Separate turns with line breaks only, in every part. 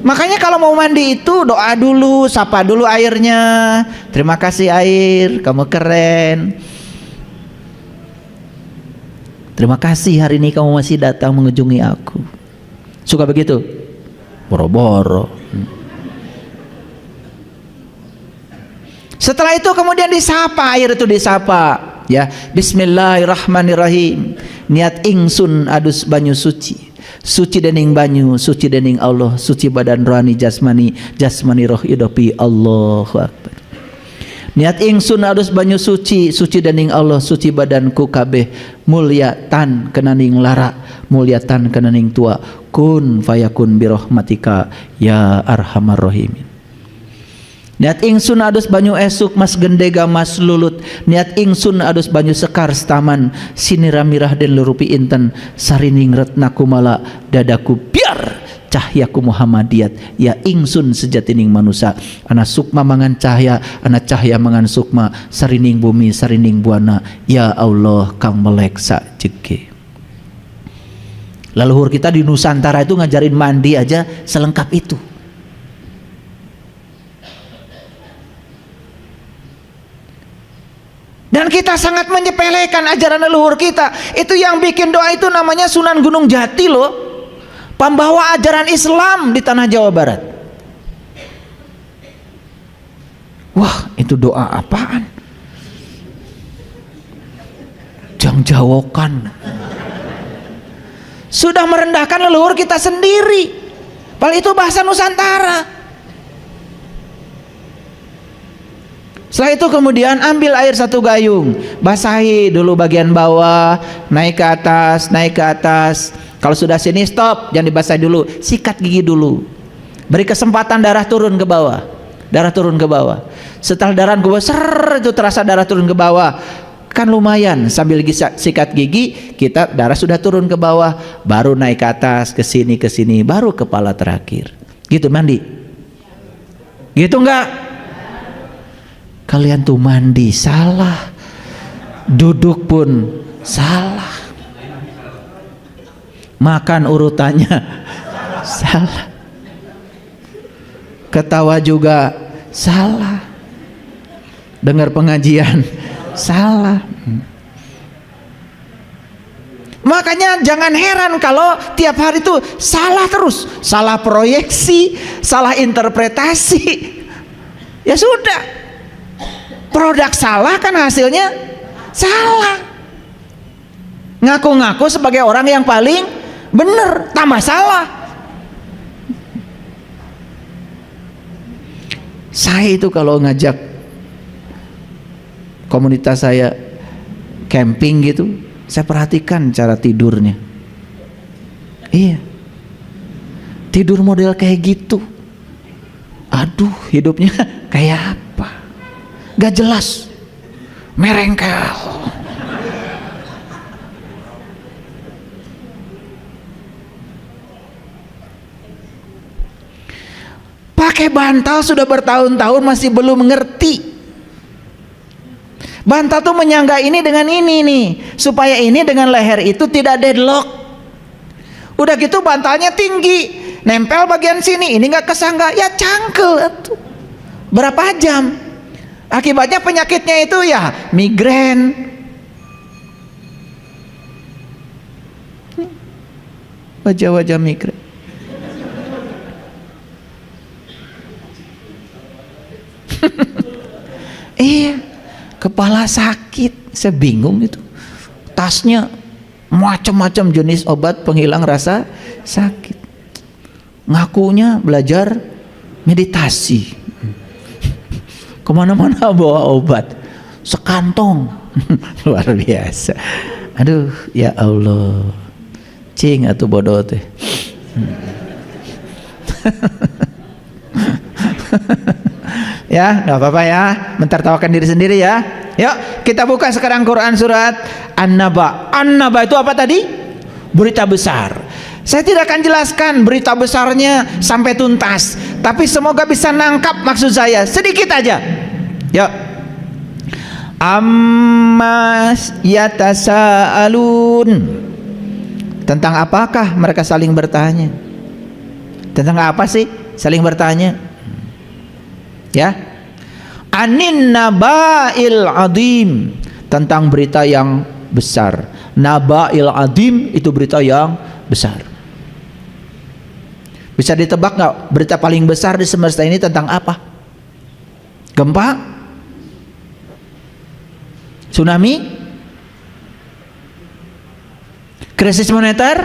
Makanya kalau mau mandi itu doa dulu, sapa dulu airnya. Terima kasih air, kamu keren. Terima kasih hari ini kamu masih datang mengunjungi aku. Suka begitu? Boro-boro. Setelah itu kemudian disapa, air itu disapa. Ya, Bismillahirrahmanirrahim. Niat ingsun adus banyu suci. Suci dening banyu, suci dening Allah, suci badan rohani jasmani, jasmani roh idopi. Allahu Akbar. Niat ingsun adus banyu suci, suci dening Allah, suci badanku kabeh, mulia tan kenaning lara, mulia tan kenaning tua. Kun fayakun birahmatika ya arhamar rahimin. Niat ingsun adus banyu esuk mas gendega mas lulut. Niat ingsun adus banyu sekar staman siniramirah den lurupi inten sarining retna kumala dadaku biar cahyaku Muhammadiyat ya ingsun sejatining manusia. Ana sukma mangan cahya, ana cahya mangan sukma, sarining bumi sarining buana. Ya Allah kang meleksa jege. Leluhur kita di Nusantara itu ngajarin mandi aja selengkap itu. Dan kita sangat menyepelekan ajaran leluhur kita. Itu yang bikin doa itu namanya Sunan Gunung Jati loh, pembawa ajaran Islam di tanah Jawa Barat. Wah, itu doa apaan? Jangjawokan. Sudah merendahkan leluhur kita sendiri. Padahal itu bahasa Nusantara. Setelah itu kemudian ambil air satu gayung, basahi dulu bagian bawah, naik ke atas, naik ke atas. Kalau sudah sini stop, jangan dibasahi dulu, sikat gigi dulu. Beri kesempatan darah turun ke bawah, darah turun ke bawah. Setelah darah ke bawah, ser itu terasa darah turun ke bawah, kan lumayan. Sambil sikat gigi, kita darah sudah turun ke bawah, baru naik ke atas, ke sini, baru kepala terakhir. Gitu mandi? Gitu enggak? Kalian tuh mandi salah, duduk pun salah, makan urutannya salah, ketawa juga salah, dengar pengajian salah. Makanya jangan heran kalau tiap hari itu salah terus, salah proyeksi, salah interpretasi. Ya sudah, produk salah kan hasilnya salah. Ngaku-ngaku sebagai orang yang paling benar, tambah salah. Saya itu kalau ngajak komunitas saya camping gitu, saya perhatikan cara tidurnya. Iya, tidur model kayak gitu. Aduh, hidupnya kayak apa? Gak jelas, merengkel. Pakai bantal sudah bertahun-tahun masih belum mengerti. Bantal tuh menyangga ini dengan ini nih, supaya ini dengan leher itu tidak deadlock. Udah gitu bantalnya tinggi, nempel bagian sini, ini nggak kesangga, ya cangkel tuh. Berapa jam? Akibatnya penyakitnya itu ya migrain. Wajah-wajah migrain. Iya, kepala sakit. Saya bingung itu. Tasnya macam-macam jenis obat penghilang rasa sakit. Ngakunya belajar meditasi. Kemana-mana bawa obat, sekantong. Luar biasa. Aduh, ya Allah, cing atau bodoh teh. Ya, nggak apa-apa ya, mentertawakan diri sendiri ya. Yuk, kita buka sekarang Quran surat An-Naba. An-Naba itu apa tadi? Berita besar. Saya tidak akan jelaskan berita besarnya sampai tuntas, tapi semoga bisa nangkap maksud saya sedikit aja. Yuk. Amma yatasaalun. Tentang apakah mereka saling bertanya? Tentang apa sih saling bertanya. Ya. Anin naba'il adim, tentang berita yang besar. Naba'il adim itu berita yang besar. Bisa ditebak nggak berita paling besar di semesta ini tentang apa? Gempa? Tsunami? Krisis moneter?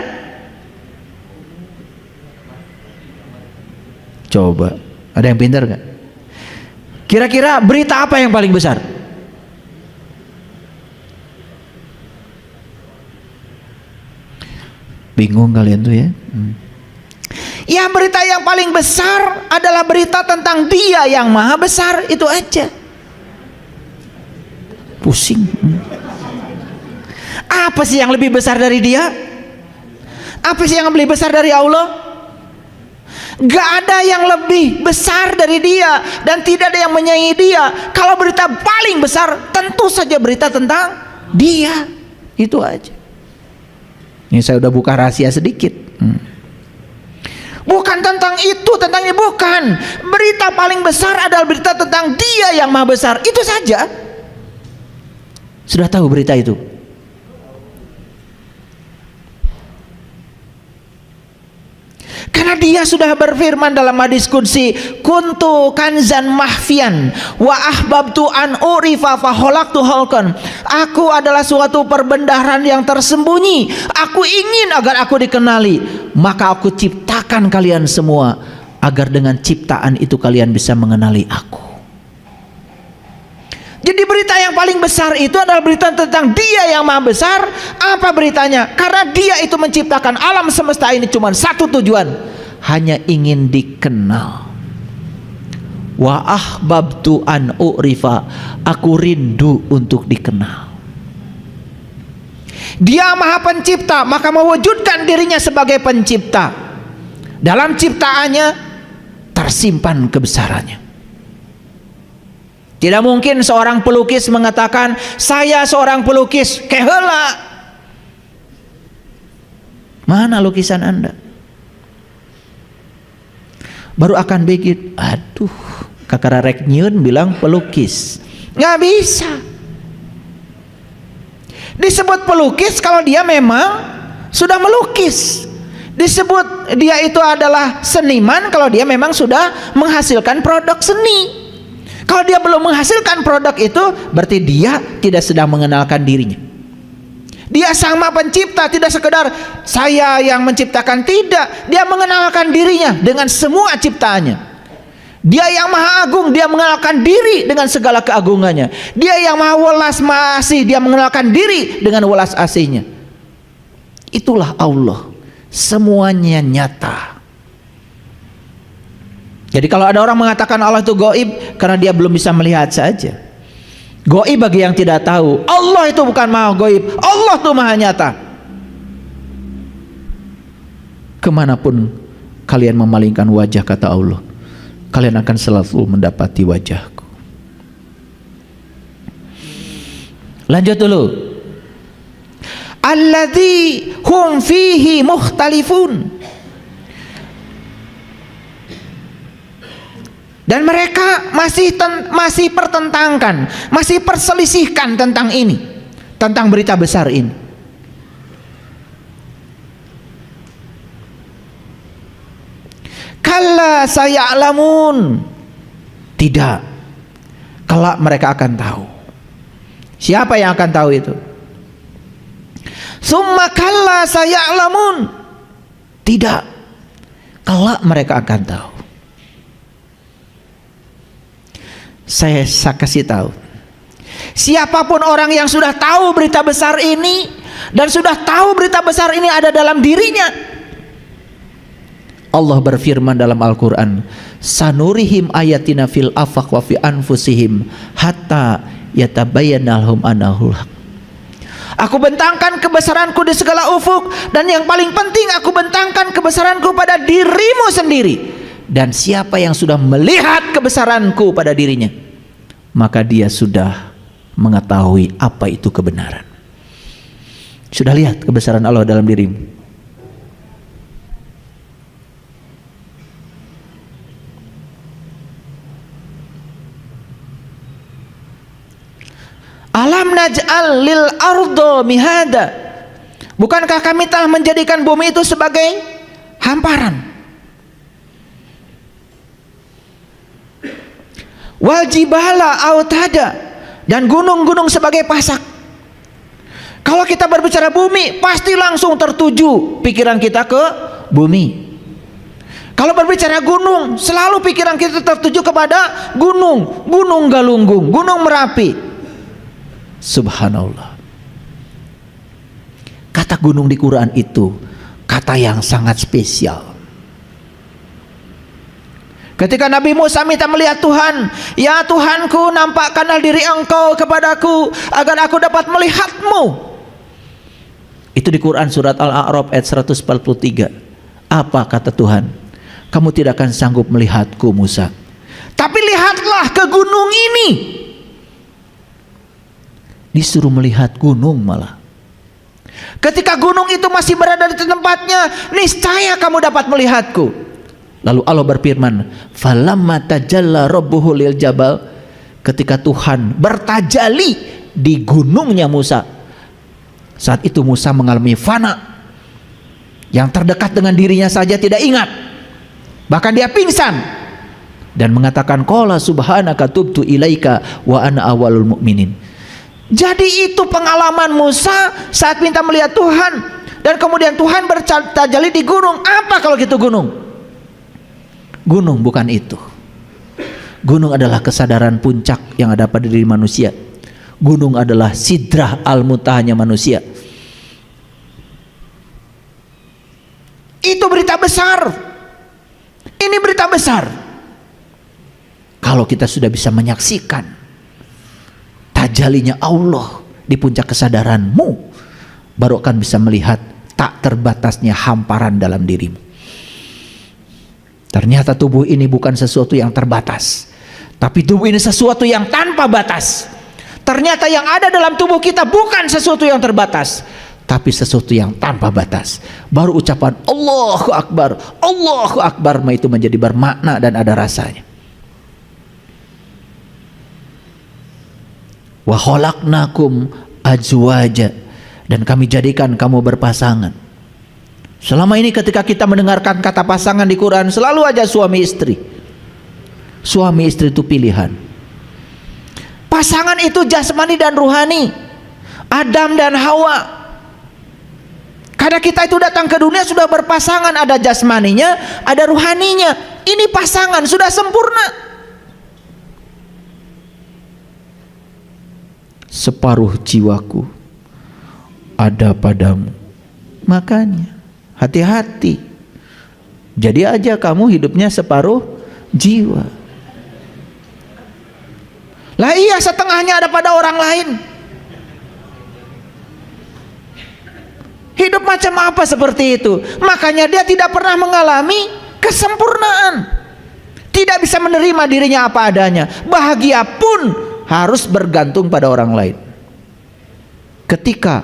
Coba, ada yang pintar nggak? Kira-kira berita apa yang paling besar? Bingung kalian tuh ya? Ya, berita yang paling besar adalah berita tentang Dia yang maha besar, itu aja. Pusing. Apa sih yang lebih besar dari Dia? Apa sih yang lebih besar dari Allah? Gak ada yang lebih besar dari Dia, dan tidak ada yang menyaingi Dia. Kalau berita paling besar, tentu saja berita tentang Dia. Itu aja. Ini saya udah buka rahasia sedikit. Bukan tentang itu, tentang ini, bukan. Berita paling besar adalah berita tentang Dia yang maha besar. Itu saja. Sudah tahu berita itu? Karena Dia sudah berfirman dalam hadis qudsi, kuntu kanzan mahfian wa ahbabtu an urifa fa khalaqtu khalqan. Aku adalah suatu perbendaharaan yang tersembunyi. Aku ingin agar aku dikenali, maka aku ciptakan kalian semua agar dengan ciptaan itu kalian bisa mengenali aku. Jadi berita yang paling besar itu adalah berita tentang Dia yang maha besar. Apa beritanya? Karena Dia itu menciptakan alam semesta ini cuma satu tujuan, hanya ingin dikenal. Wa ahbabtu an urifa, aku rindu untuk dikenal. Dia maha pencipta, maka mewujudkan dirinya sebagai pencipta. Dalam ciptaannya tersimpan kebesarannya. Tidak mungkin seorang pelukis mengatakan, saya seorang pelukis, keheula. Mana lukisan Anda? Baru akan bikin, aduh, kakak rek nyieun bilang pelukis. Nggak bisa. Disebut pelukis kalau dia memang sudah melukis. Disebut dia itu adalah seniman kalau dia memang sudah menghasilkan produk seni. Kalau dia belum menghasilkan produk itu, berarti dia tidak sedang mengenalkan dirinya. Dia sama pencipta, tidak sekedar saya yang menciptakan, tidak. Dia mengenalkan dirinya dengan semua ciptaannya. Dia yang maha agung, dia mengenalkan diri dengan segala keagungannya. Dia yang maha welas maha asih, dia mengenalkan diri dengan welas asihnya. Itulah Allah, semuanya nyata. Jadi kalau ada orang mengatakan Allah itu gaib, karena dia belum bisa melihat saja. Gaib bagi yang tidak tahu. Allah itu bukan maha gaib, Allah itu maha nyata. Kemanapun kalian memalingkan wajah, kata Allah, kalian akan selalu mendapati wajahku. Lanjut dulu. Alladzi hum fihi mukhtalifun. Dan mereka masih pertentangkan, masih perselisihkan tentang ini, tentang berita besar ini. Kalla saya'lamun. Tidak. Kelak mereka akan tahu. Siapa yang akan tahu itu? Summa kalla saya'lamun. Tidak. Kelak mereka akan tahu. Saya kasih tahu, siapapun orang yang sudah tahu berita besar ini, dan sudah tahu berita besar ini ada dalam dirinya, Allah berfirman dalam Al-Quran, sanurihim ayatina fil afaq wa fi anfusihim hatta yatabayyana lahum annahul haq. Aku bentangkan kebesaranku di segala ufuk, dan yang paling penting aku bentangkan kebesaranku pada dirimu sendiri. Dan siapa yang sudah melihat kebesaranku pada dirinya, maka dia sudah mengetahui apa itu kebenaran. Sudah lihat kebesaran Allah dalam dirimu? Alam naj'al lil ardo mihada. Bukankah kami telah menjadikan bumi itu sebagai hamparan? Wal jibala autada, dan gunung-gunung sebagai pasak. Kalau kita berbicara bumi, pasti langsung tertuju pikiran kita ke bumi. Kalau berbicara gunung, selalu pikiran kita tertuju kepada gunung, Gunung Galunggung, Gunung Merapi. Subhanallah. Kata gunung di Quran itu kata yang sangat spesial. Ketika Nabi Musa minta melihat Tuhan, ya Tuhanku, nampakkanlah diri Engkau kepadaku agar aku dapat melihatmu. Itu di Quran surat Al-A'raf ayat 143. Apa kata Tuhan? Kamu tidak akan sanggup melihatku Musa, tapi lihatlah ke gunung ini. Disuruh melihat gunung malah. Ketika gunung itu masih berada di tempatnya, niscaya kamu dapat melihatku. Lalu Allah berfirman, falamma tajalla rabbuhu lil jabal, ketika Tuhan bertajali di gunungnya Musa, saat itu Musa mengalami fana. Yang terdekat dengan dirinya saja tidak ingat, bahkan dia pingsan dan mengatakan, qala subhanaka tubtu ilaika wa ana awwalul mu'minin. Jadi itu pengalaman Musa saat minta melihat Tuhan, dan kemudian Tuhan bertajali di gunung. Apa kalau gitu gunung? Gunung bukan itu. Gunung adalah kesadaran puncak yang ada pada diri manusia. Gunung adalah sidrah al-muntahanya manusia. Itu berita besar. Ini berita besar. Kalau kita sudah bisa menyaksikan tajalinya Allah di puncak kesadaranmu, baru akan bisa melihat tak terbatasnya hamparan dalam dirimu. Ternyata tubuh ini bukan sesuatu yang terbatas, tapi tubuh ini sesuatu yang tanpa batas. Ternyata yang ada dalam tubuh kita bukan sesuatu yang terbatas, tapi sesuatu yang tanpa batas. Baru ucapan Allahu Akbar itu menjadi bermakna dan ada rasanya. Wa khalaqnakum azwaja, dan kami jadikan kamu berpasangan. Selama ini ketika kita mendengarkan kata pasangan di Quran, selalu aja suami istri. Suami istri itu pilihan. Pasangan itu jasmani dan ruhani, Adam dan Hawa. Karena kita itu datang ke dunia sudah berpasangan, ada jasmaninya, ada ruhaninya. Ini pasangan sudah sempurna. Separuh jiwaku ada padamu, makanya hati-hati. Jadi aja kamu hidupnya separuh jiwa. Lah iya, setengahnya ada pada orang lain. Hidup macam apa seperti itu? Makanya dia tidak pernah mengalami kesempurnaan, tidak bisa menerima dirinya apa adanya. Bahagia pun harus bergantung pada orang lain. Ketika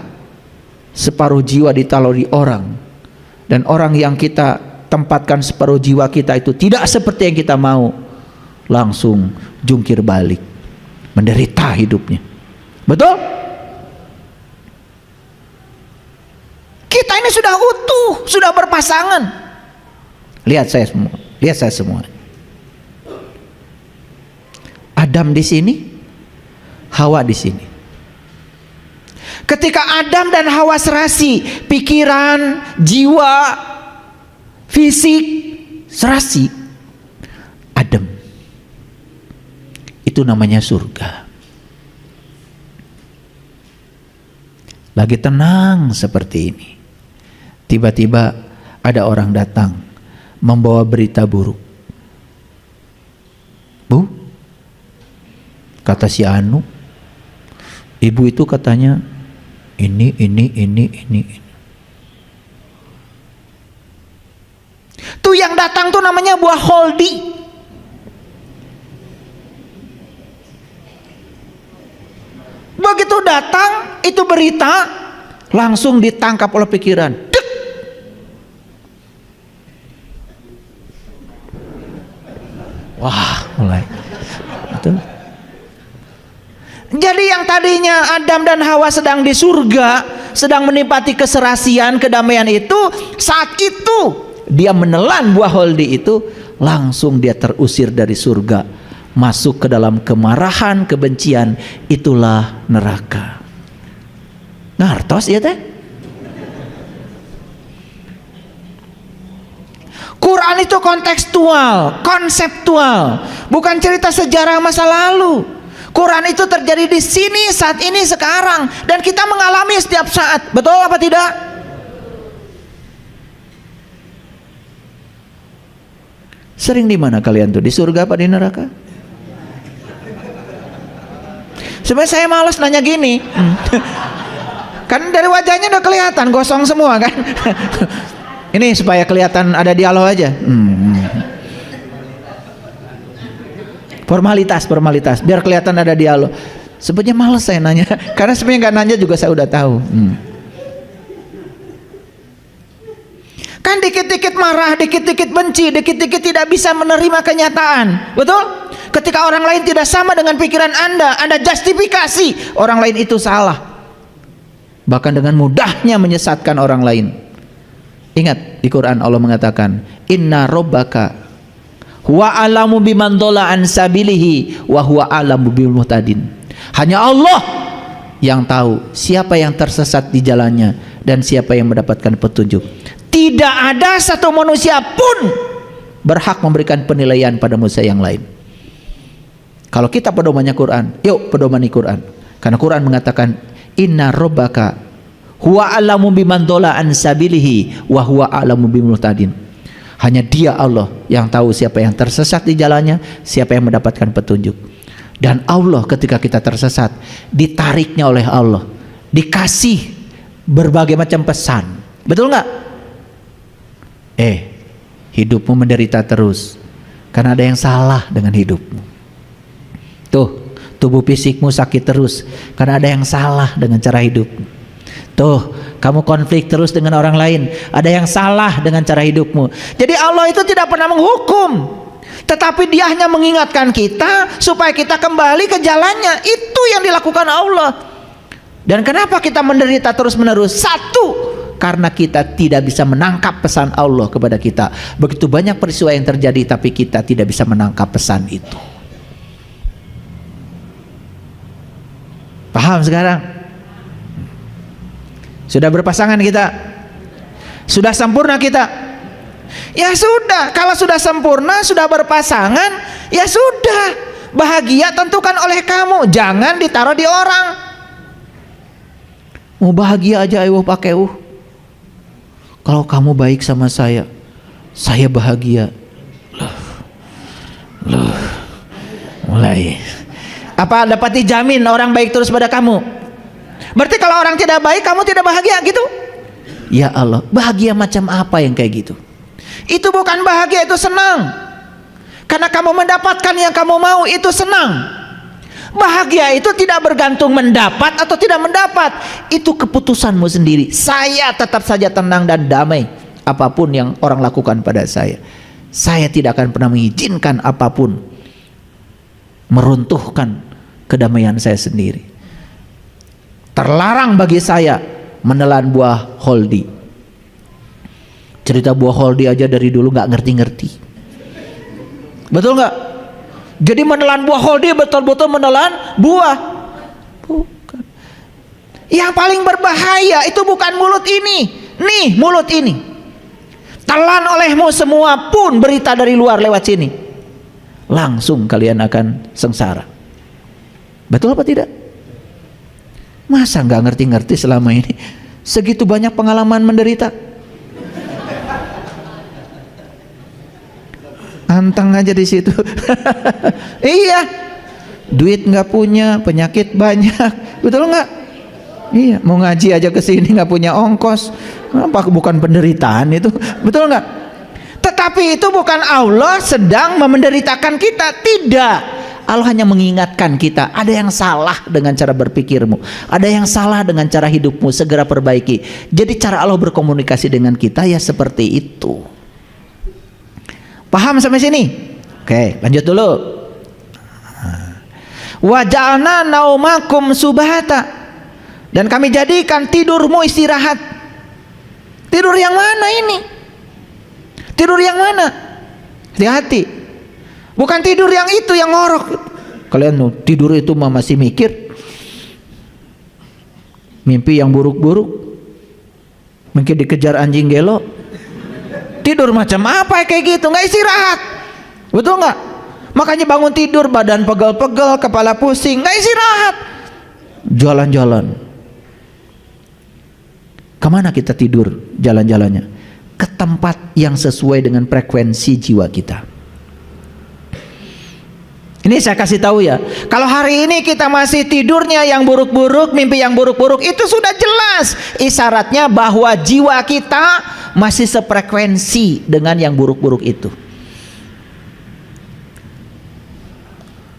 separuh jiwa ditaruh di orang, dan orang yang kita tempatkan separuh jiwa kita itu tidak seperti yang kita mau, langsung jungkir balik, menderita hidupnya. Betul? Kita ini sudah utuh, sudah berpasangan. Lihat saya semua. Adam di sini, Hawa di sini. Ketika Adam dan Hawa serasi, pikiran, jiwa, fisik serasi, adem. Itu namanya surga. Lagi tenang seperti ini, tiba-tiba ada orang datang membawa berita buruk. Bu, kata si Anu, ibu itu katanya ini. Tuh yang datang tuh namanya buah holdi. Begitu datang itu berita, langsung ditangkap oleh pikiran. Dek. Wah, mulai. Betul. Jadi yang tadinya Adam dan Hawa sedang di surga, sedang menikmati keserasian, kedamaian itu, saat itu dia menelan buah holdi itu, langsung dia terusir dari surga, masuk ke dalam kemarahan, kebencian. Itulah neraka. Ngartos ya teh? Quran itu kontekstual, konseptual, bukan cerita sejarah masa lalu. Quran itu terjadi di sini, saat ini, sekarang, dan kita mengalami setiap saat. Betul apa tidak? Sering di mana kalian tuh? Di surga apa di neraka? Sebenarnya saya malas nanya gini. Kan dari wajahnya udah kelihatan gosong semua kan. Ini supaya kelihatan ada dialog aja. Formalitas, biar kelihatan ada dialog. Sebenarnya malas saya nanya, karena sebenarnya nggak nanya juga saya udah tahu. Kan dikit-dikit marah, dikit-dikit benci, dikit-dikit tidak bisa menerima kenyataan. Betul? Ketika orang lain tidak sama dengan pikiran Anda justifikasi orang lain itu salah. Bahkan dengan mudahnya menyesatkan orang lain. Ingat, di Quran Allah mengatakan, Inna Rabbaka huwa alamu biman dhalla an sabilihi wa huwa alamu bil muhtadin. Hanya Allah yang tahu siapa yang tersesat di jalannya dan siapa yang mendapatkan petunjuk. Tidak ada satu manusia pun berhak memberikan penilaian pada manusia yang lain. Kalau kita pedomannya Quran, yuk pedomani Quran. Karena Quran mengatakan Inna Rabbaka huwa alamu biman dhalla an sabilihi wa huwa alamu bil muhtadin. Hanya Dia Allah yang tahu siapa yang tersesat di jalannya, siapa yang mendapatkan petunjuk. Dan Allah ketika kita tersesat, ditariknya oleh Allah, dikasih berbagai macam pesan. Betul nggak? Hidupmu menderita terus karena ada yang salah dengan hidupmu. Tuh, tubuh fisikmu sakit terus karena ada yang salah dengan cara hidupmu. Tuh, kamu konflik terus dengan orang lain, ada yang salah dengan cara hidupmu. Jadi Allah itu tidak pernah menghukum, tetapi Dia hanya mengingatkan kita supaya kita kembali ke jalannya. Itu yang dilakukan Allah. Dan kenapa kita menderita terus menerus? Satu, karena kita tidak bisa menangkap pesan Allah kepada kita. Begitu banyak peristiwa yang terjadi, tapi kita tidak bisa menangkap pesan itu. Paham sekarang? Sudah berpasangan kita? Sudah sempurna kita? Ya sudah, kalau sudah sempurna, sudah berpasangan, ya sudah. Bahagia tentukan oleh kamu, jangan ditaruh di orang. Mau bahagia aja ayo pakai Kalau kamu baik sama saya bahagia. Loh. Mulai. Apa dapat dijamin orang baik terus pada kamu? Berarti kalau orang tidak baik, kamu tidak bahagia gitu? Ya Allah, bahagia macam apa yang kayak gitu? Itu bukan bahagia, itu senang. Karena kamu mendapatkan yang kamu mau, itu senang. Bahagia itu tidak bergantung mendapat atau tidak mendapat. Itu keputusanmu sendiri. Saya tetap saja tenang dan damai apapun yang orang lakukan pada saya. Saya tidak akan pernah mengizinkan apapun meruntuhkan kedamaian saya sendiri. Terlarang bagi saya menelan buah holdi. Cerita buah holdi aja dari dulu nggak ngerti-ngerti. Betul nggak? Jadi menelan buah holdi betul-betul menelan buah. Bukan. Yang paling berbahaya itu bukan mulut ini. Nih mulut ini. Telan olehmu semua pun berita dari luar lewat sini. Langsung kalian akan sengsara. Betul apa tidak? Masa nggak ngerti-ngerti selama ini? Segitu banyak pengalaman menderita. Anteng aja di situ. Iya, duit nggak punya, penyakit banyak, betul nggak? Iya, mau ngaji aja ke sini nggak punya ongkos. Apa bukan penderitaan itu? Betul nggak? Tetapi itu bukan Allah sedang menderitakan kita, tidak. Allah hanya mengingatkan kita, ada yang salah dengan cara berpikirmu, ada yang salah dengan cara hidupmu, segera perbaiki. Jadi cara Allah berkomunikasi dengan kita ya seperti itu. Paham sampai sini? Oke, lanjut dulu. Wa ja'alna naumakum subhata, dan kami jadikan tidurmu istirahat. Tidur yang mana ini? Tidur yang mana? Hati-hati. Bukan tidur yang itu yang ngorok. Kalian tidur itu masih mikir mimpi yang buruk-buruk, mungkin dikejar anjing gelo. Tidur macam apa kayak gitu? Nggak istirahat, betul nggak? Makanya bangun tidur badan pegel-pegel, kepala pusing, nggak istirahat, jalan-jalan. Kemana kita tidur jalan-jalannya? Ke tempat yang sesuai dengan frekuensi jiwa kita. Ini saya kasih tahu ya, kalau hari ini kita masih tidurnya yang buruk-buruk, mimpi yang buruk-buruk, itu sudah jelas isyaratnya bahwa jiwa kita masih sefrekuensi dengan yang buruk-buruk itu.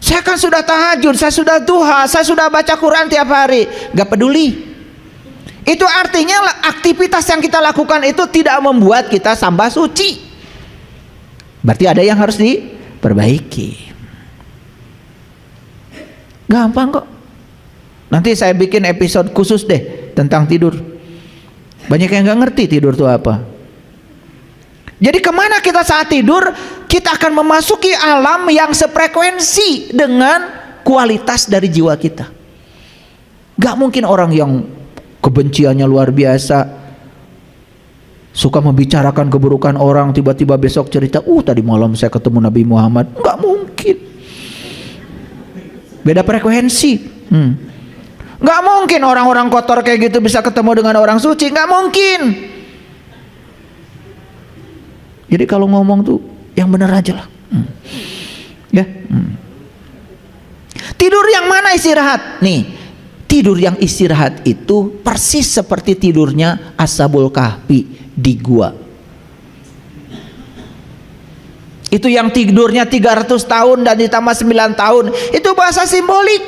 Saya kan sudah tahajud, saya sudah duha, saya sudah baca Quran tiap hari, gak peduli. Itu artinya aktivitas yang kita lakukan itu tidak membuat kita tambah suci. Berarti ada yang harus diperbaiki. Gampang kok. Nanti saya bikin episode khusus deh tentang tidur. Banyak yang gak ngerti tidur itu apa. Jadi kemana kita saat tidur? Kita akan memasuki alam yang sefrekuensi dengan kualitas dari jiwa kita. Gak mungkin orang yang kebenciannya luar biasa, suka membicarakan keburukan orang, tiba-tiba besok cerita, tadi malam saya ketemu Nabi Muhammad. Gak mungkin. Beda frekuensi. Gak mungkin orang-orang kotor kayak gitu bisa ketemu dengan orang suci. Gak mungkin. Jadi kalau ngomong tuh yang benar aja lah. Ya. Tidur yang mana istirahat? Nih, tidur yang istirahat itu persis seperti tidurnya Ashabul Kahfi di gua. Itu yang tidurnya 300 tahun dan ditambah 9 tahun. Itu bahasa simbolik.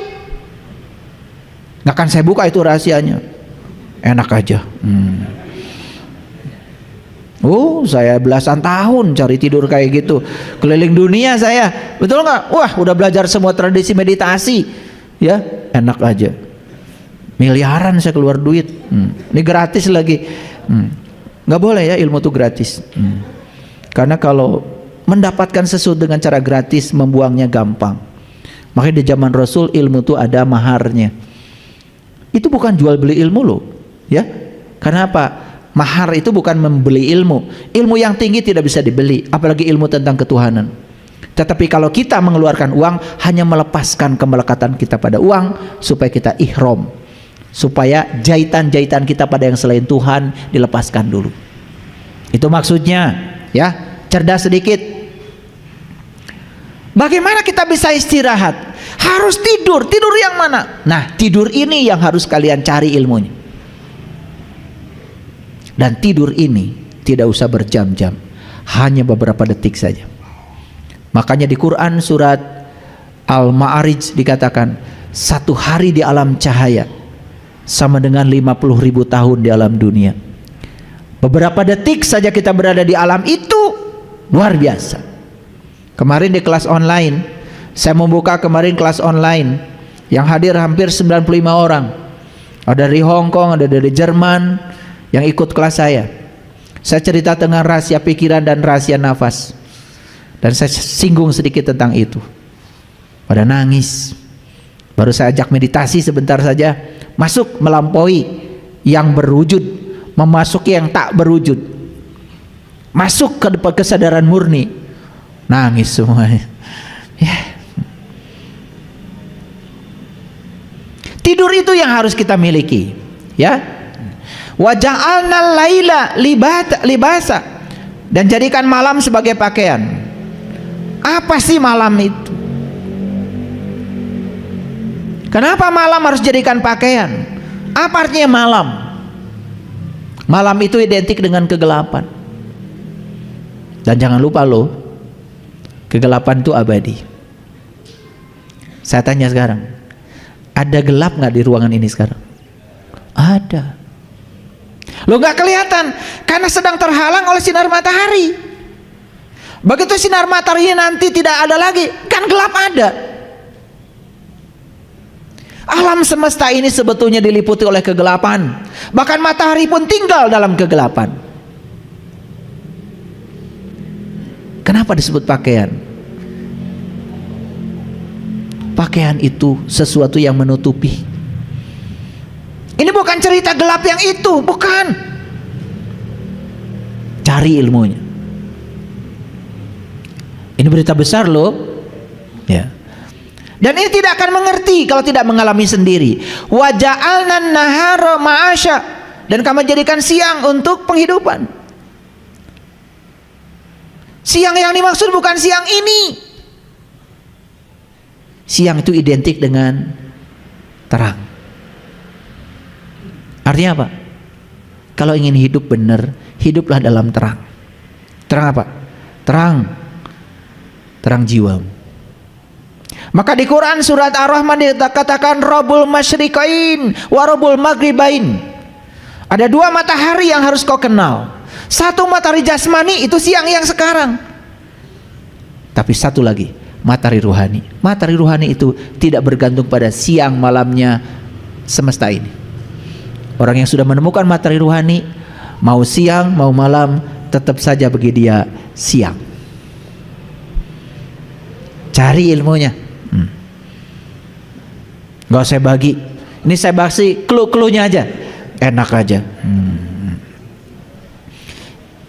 Nggak akan saya buka itu rahasianya. Enak aja. Saya belasan tahun cari tidur kayak gitu. Keliling dunia saya. Betul nggak? Wah, udah belajar semua tradisi meditasi. Ya, enak aja. Miliaran saya keluar duit. Ini gratis lagi. Nggak boleh ya ilmu itu gratis. Karena kalau mendapatkan sesuatu dengan cara gratis, membuangnya gampang. Makanya di zaman Rasul ilmu itu ada maharnya. Itu bukan jual beli ilmu loh, ya. Karena apa? Mahar itu bukan membeli ilmu. Ilmu yang tinggi tidak bisa dibeli, apalagi ilmu tentang ketuhanan. Tetapi kalau kita mengeluarkan uang, hanya melepaskan kemelekatan kita pada uang supaya kita ihram, supaya jahitan-jahitan kita pada yang selain Tuhan dilepaskan dulu. Itu maksudnya, ya. Cerdas sedikit. Bagaimana kita bisa istirahat? Harus tidur. Tidur yang mana? Nah, tidur ini yang harus kalian cari ilmunya. Dan tidur ini tidak usah berjam-jam, hanya beberapa detik saja. Makanya di Quran surat Al-Ma'arij dikatakan, 1 hari di alam cahaya sama dengan 50.000 tahun di alam dunia. Beberapa detik saja kita berada di alam itu luar biasa. Kemarin di kelas online, saya membuka kemarin kelas online yang hadir hampir 95 orang. Ada dari Hong Kong, ada dari Jerman yang ikut kelas saya. Saya cerita tentang rahasia pikiran dan rahasia nafas. Dan saya singgung sedikit tentang itu. Pada nangis. Baru saya ajak meditasi sebentar saja, masuk melampaui yang berwujud, memasuki yang tak berwujud. Masuk ke kesadaran murni. Nangis semuanya. Ya. Tidur itu yang harus kita miliki, ya. Wa ja'alnal laila libasa, dan jadikan malam sebagai pakaian. Apa sih malam itu? Kenapa malam harus jadikan pakaian? Apa artinya malam? Malam itu identik dengan kegelapan. Dan jangan lupa loh, kegelapan itu abadi. Saya tanya sekarang, ada gelap nggak di ruangan ini sekarang? Ada. Lo nggak kelihatan karena sedang terhalang oleh sinar matahari. Begitu sinar matahari nanti tidak ada lagi, kan gelap ada. Alam semesta ini sebetulnya diliputi oleh kegelapan. Bahkan matahari pun tinggal dalam kegelapan. Kenapa disebut pakaian? Pakaian itu sesuatu yang menutupi. Ini bukan cerita gelap yang itu, bukan. Cari ilmunya. Ini berita besar loh. Ya. Dan ini tidak akan mengerti kalau tidak mengalami sendiri. Wa ja'alna an-nahara ma'asya, dan kami jadikan siang untuk penghidupan. Siang yang dimaksud bukan siang ini. Siang itu identik dengan terang. Artinya apa? Kalau ingin hidup benar, hiduplah dalam terang. Terang apa? Terang jiwamu. Maka di Quran surat Ar-Rahman dikatakan Rabbul Masyriqain wa Rabbul Maghribain. Ada dua matahari yang harus kau kenal. Satu matahari jasmani, itu siang yang sekarang. Tapi satu lagi, matahari ruhani. Matahari ruhani itu tidak bergantung pada siang malamnya semesta ini. Orang yang sudah menemukan matahari ruhani, mau siang mau malam tetap saja bagi dia siang. Cari ilmunya. Gak saya bagi. Ini saya bagi clue-cluenya aja. Enak aja.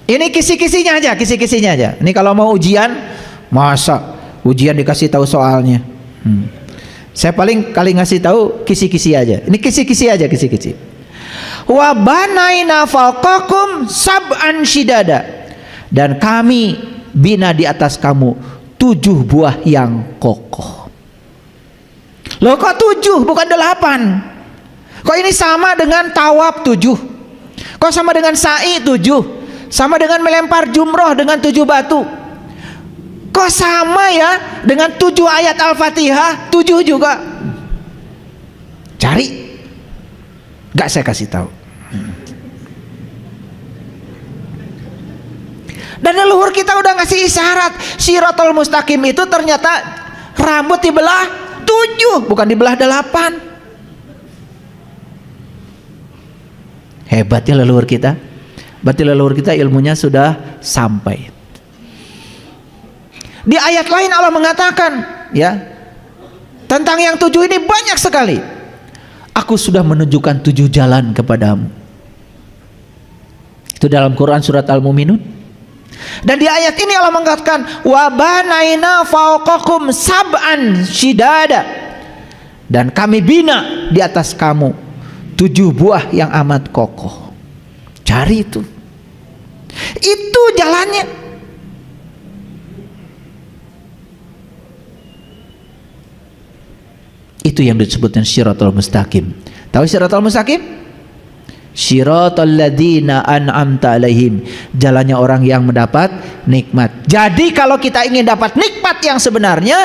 Ini kisi-kisinya aja. Ini kalau mau ujian, masa ujian dikasih tahu soalnya. Saya paling kali ngasih tahu kisi-kisi aja. Ini kisi-kisi aja, kisi-kisi. Wa banaina fawqakum sab'an shidada, dan kami bina di atas kamu 7 buah yang kokoh. Loh kok 7 bukan 8? Kok ini sama dengan tawaf 7? Kok sama dengan sa'i 7? Sama dengan melempar jumroh dengan 7 batu? Kok sama ya dengan 7 ayat Al-Fatihah 7 juga? Cari. Gak saya kasih tahu. Dan leluhur kita udah ngasih isyarat. Shiratal mustaqim itu ternyata rambut dibelah 7, bukan dibelah 8. Hebat ya leluhur kita. Berarti leluhur kita ilmunya sudah sampai. Di ayat lain Allah mengatakan ya, tentang yang 7 ini banyak sekali. Aku sudah menunjukkan 7 jalan kepadamu. Itu dalam Quran surat Al-Mu'minun. Dan di ayat ini Allah mengatakan wa banaina fawqakum sab'an shidada, dan kami bina di atas kamu 7 buah yang amat kokoh. Cari itu jalannya. Itu yang disebutkan Shiratal Mustaqim. Tahu Shiratal Mustaqim? Shiratal ladzina an'amta alaihim, jalannya orang yang mendapat nikmat. Jadi kalau kita ingin dapat nikmat yang sebenarnya,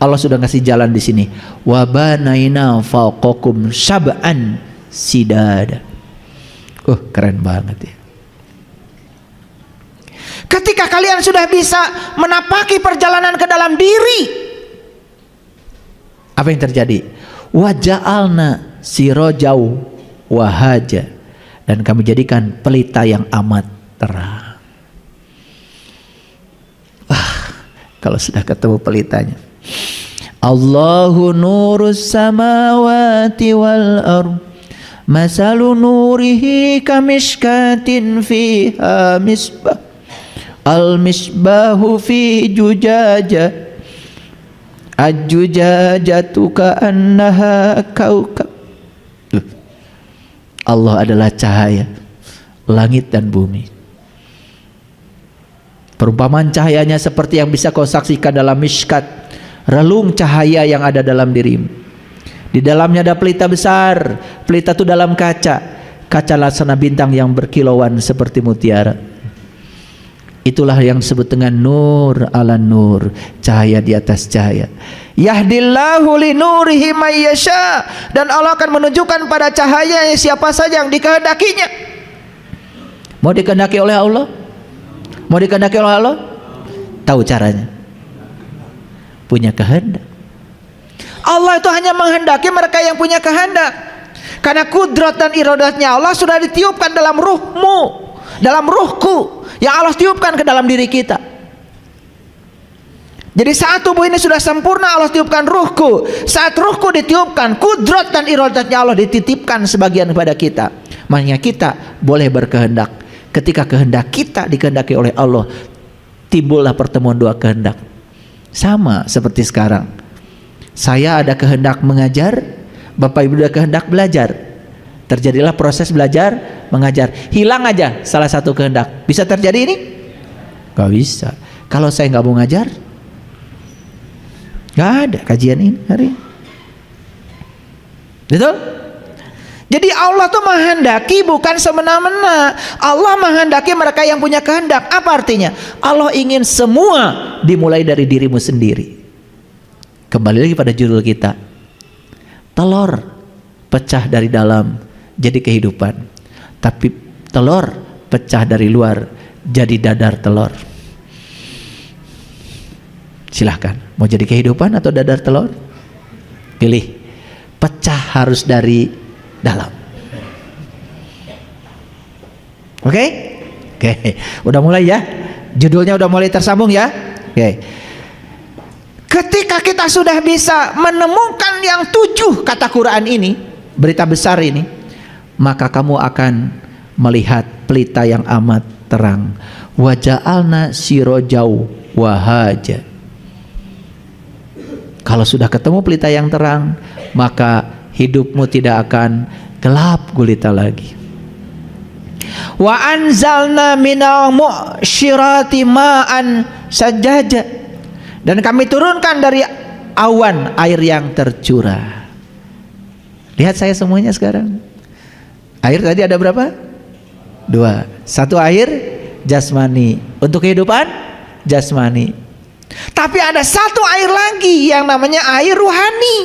Allah sudah ngasih jalan di sini. Wa banaina fawqakum sab'an sidada. Keren banget ya. Ketika kalian sudah bisa menapaki perjalanan ke dalam diri, apa yang terjadi? Wa ja'alna sirajau wahaja, dan kami jadikan pelita yang amat terang. Kalau sudah ketemu pelitanya, Allahu nurus samawati wal ardh, masalu nurihi kamishkatin fiha misbah, al misbahu fi jujaja, ajujajatu ka'annaha kaukab. Allah adalah cahaya langit dan bumi. Perumpamaan cahayanya seperti yang bisa kau saksikan dalam mishkat, relung cahaya yang ada dalam dirimu. Di dalamnya ada pelita besar. Pelita itu dalam kaca, kaca laksana bintang yang berkilauan seperti mutiara. Itulah yang disebut dengan nur ala nur, cahaya di atas cahaya. Yahdillahu li nurihi may yasha, dan Allah akan menunjukkan pada cahaya siapa saja yang dikehendakinya. Mau dikehendaki oleh Allah? Mau dikehendaki oleh Allah? Tahu caranya. Punya kehendak. Allah itu hanya menghendaki mereka yang punya kehendak. Karena kudrat dan iradatnya Allah sudah ditiupkan dalam ruhmu, dalam ruhku, yang Allah tiupkan ke dalam diri kita. Jadi saat tubuh ini sudah sempurna, Allah tiupkan ruhku. Saat ruhku ditiupkan, kudrat dan iradatnya Allah dititipkan sebagian kepada kita. Makanya kita boleh berkehendak. Ketika kehendak kita dikehendaki oleh Allah, timbullah pertemuan dua kehendak. Sama seperti sekarang, saya ada kehendak mengajar, Bapak Ibu ada kehendak belajar. Terjadilah proses belajar mengajar. Hilang aja salah satu kehendak, bisa terjadi ini? Gak bisa. Kalau saya nggak mau ngajar, nggak ada kajian ini hari ini. Betul? Jadi Allah tuh menghendaki bukan semena-mena. Allah menghendaki mereka yang punya kehendak. Apa artinya? Allah ingin semua dimulai dari dirimu sendiri. Kembali lagi pada judul kita. Telur pecah dari dalam jadi kehidupan. Tapi telur pecah dari luar jadi dadar telur. Silahkan, mau jadi kehidupan atau dadar telur? Pilih. Pecah harus dari dalam. Oke? Oke. Udah mulai ya? Judulnya udah mulai tersambung ya? Oke. Ketika kita sudah bisa menemukan yang 7 kata Quran ini, berita besar ini, maka kamu akan melihat pelita yang amat terang. Wa ja'alna sirajau wahaja. Kalau sudah ketemu pelita yang terang, maka hidupmu tidak akan gelap gulita lagi. Wa anzalna minal mu'syirati ma'an sajjaja. Dan kami turunkan dari awan air yang tercurah. Lihat saya semuanya sekarang. Air tadi ada berapa? 2. Satu air jasmani untuk kehidupan jasmani. Tapi ada satu air lagi yang namanya air ruhani.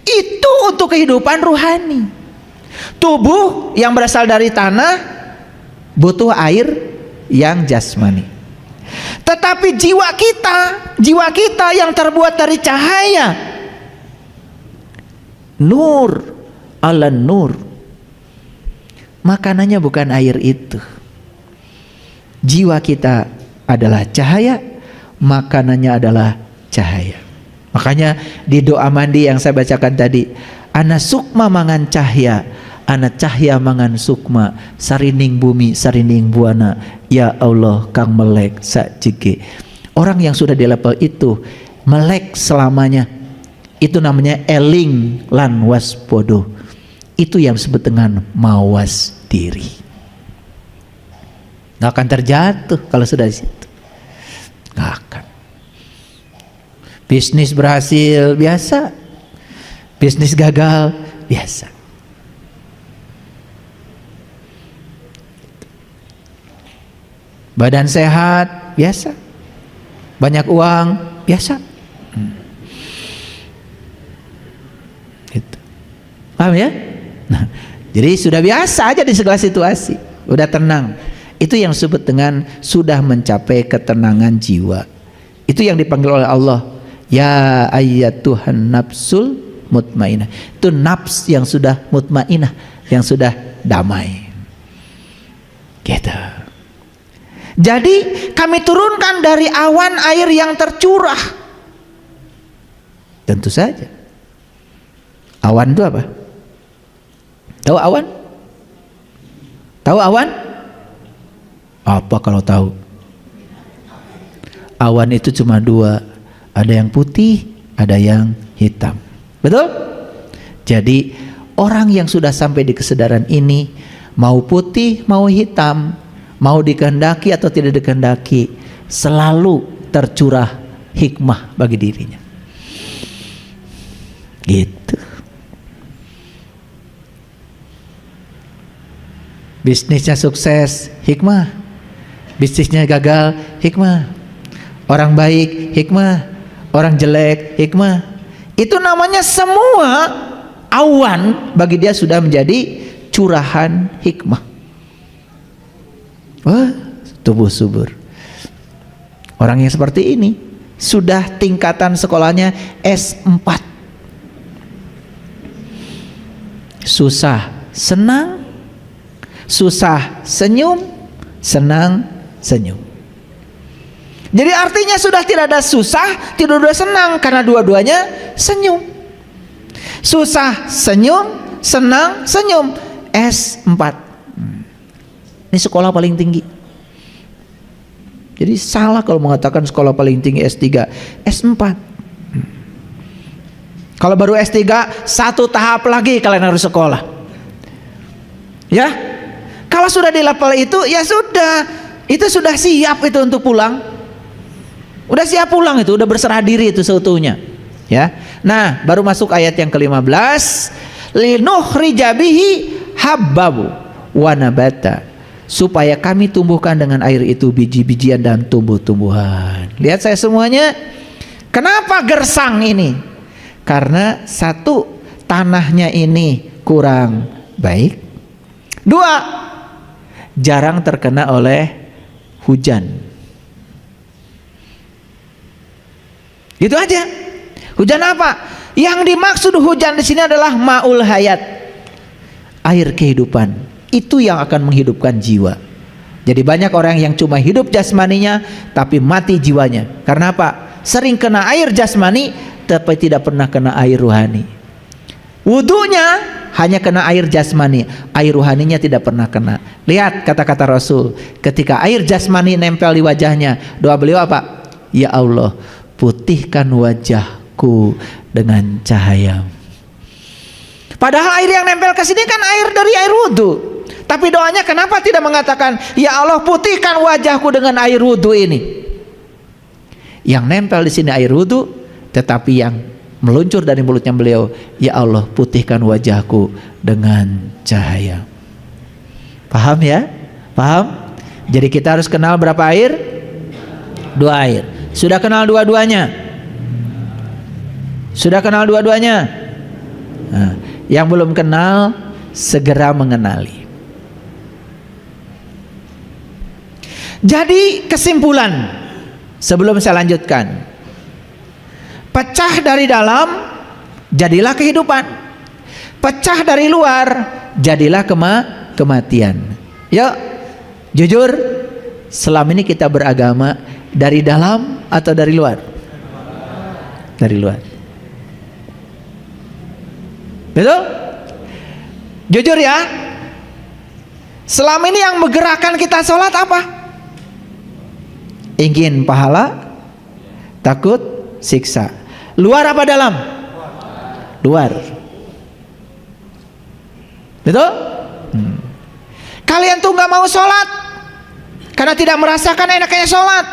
Itu untuk kehidupan ruhani. Tubuh yang berasal dari tanah butuh air yang jasmani. Tetapi jiwa kita yang terbuat dari cahaya, nur ala nur, makanannya bukan air itu. Jiwa kita adalah cahaya, makanannya adalah cahaya. Makanya di doa mandi yang saya bacakan tadi, ana sukma mangan cahya, ana cahya mangan sukma, sarining bumi sarining buana, ya Allah kang melek sakjege. Orang yang sudah di level itu melek selamanya, itu namanya eling lan waspodo. Itu yang disebut dengan mawas diri. Gak akan terjatuh kalau sudah di situ. Gak akan. Bisnis berhasil biasa, bisnis gagal biasa. Badan sehat biasa, banyak uang biasa. Gitu. Paham ya? Nah, jadi sudah biasa aja di segala situasi, udah tenang. Itu yang disebut dengan sudah mencapai ketenangan jiwa. Itu yang dipanggil oleh Allah. Ya ayyatuhan nafsul mutmainah. Itu nafs yang sudah mutmainah, yang sudah damai. Gitu. Jadi kami turunkan dari awan air yang tercurah. Tentu saja. Awan itu apa? Tahu awan? Tahu awan? Apa kalau tahu? Awan itu cuma 2. Ada yang putih, ada yang hitam. Betul? Jadi orang yang sudah sampai di kesadaran ini, mau putih, mau hitam, mau dikehendaki atau tidak dikehendaki, selalu tercurah hikmah bagi dirinya. Gitu. Bisnisnya sukses, hikmah. Bisnisnya gagal, hikmah. Orang baik, hikmah. Orang jelek, hikmah. Itu namanya semua awan bagi dia sudah menjadi curahan hikmah. Wah, tubuh subur. Orang yang seperti ini sudah tingkatan sekolahnya S4. Susah senang, susah senyum, senang senyum. Jadi artinya sudah tidak ada susah, tidak ada senang, karena dua-duanya senyum. Susah senyum, senang senyum. S4. Ini sekolah paling tinggi. Jadi salah kalau mengatakan sekolah paling tinggi S3, S4. Kalau baru S3, satu tahap lagi kalian harus sekolah. Ya. Kalau sudah di level itu, ya sudah. Itu sudah siap itu untuk pulang. Udah siap pulang itu, udah berserah diri itu seutuhnya. Ya. Nah, baru masuk ayat yang ke-15. Linukhrija bihi habbabu wa nabata. Supaya kami tumbuhkan dengan air itu biji-bijian dan tumbuh-tumbuhan. Lihat saya semuanya. Kenapa gersang ini? Karena satu, tanahnya ini kurang baik. Dua, jarang terkena oleh hujan. Gitu aja. Hujan apa? Yang dimaksud hujan di sini adalah ma'ul hayat, air kehidupan. Itu yang akan menghidupkan jiwa. Jadi banyak orang yang cuma hidup jasmaninya tapi mati jiwanya. Karena apa? Sering kena air jasmani tapi tidak pernah kena air ruhani. Wudunya hanya kena air jasmani, air ruhaninya tidak pernah kena. Lihat kata-kata Rasul, ketika air jasmani nempel di wajahnya, doa beliau apa? Ya Allah, putihkan wajahku dengan cahaya. Padahal air yang nempel ke sini kan air dari air wudu. Tapi doanya kenapa tidak mengatakan ya Allah putihkan wajahku dengan air wudu ini? Yang nempel di sini air wudu, tetapi yang meluncur dari mulutnya beliau, ya Allah putihkan wajahku dengan cahaya. Paham ya? Paham? Jadi kita harus kenal berapa air? 2 air. Sudah kenal dua-duanya? Sudah kenal dua-duanya? Nah, yang belum kenal segera mengenali. Jadi kesimpulan sebelum saya lanjutkan, pecah dari dalam jadilah kehidupan, pecah dari luar jadilah kematian. Yuk jujur, selama ini kita beragama dari dalam atau dari luar? Dari luar. Betul? Jujur ya. Selama ini yang menggerakkan kita sholat apa? Ingin pahala, takut siksa. Luar apa dalam? Luar. Betul? Kalian tuh gak mau sholat karena tidak merasakan enaknya sholat,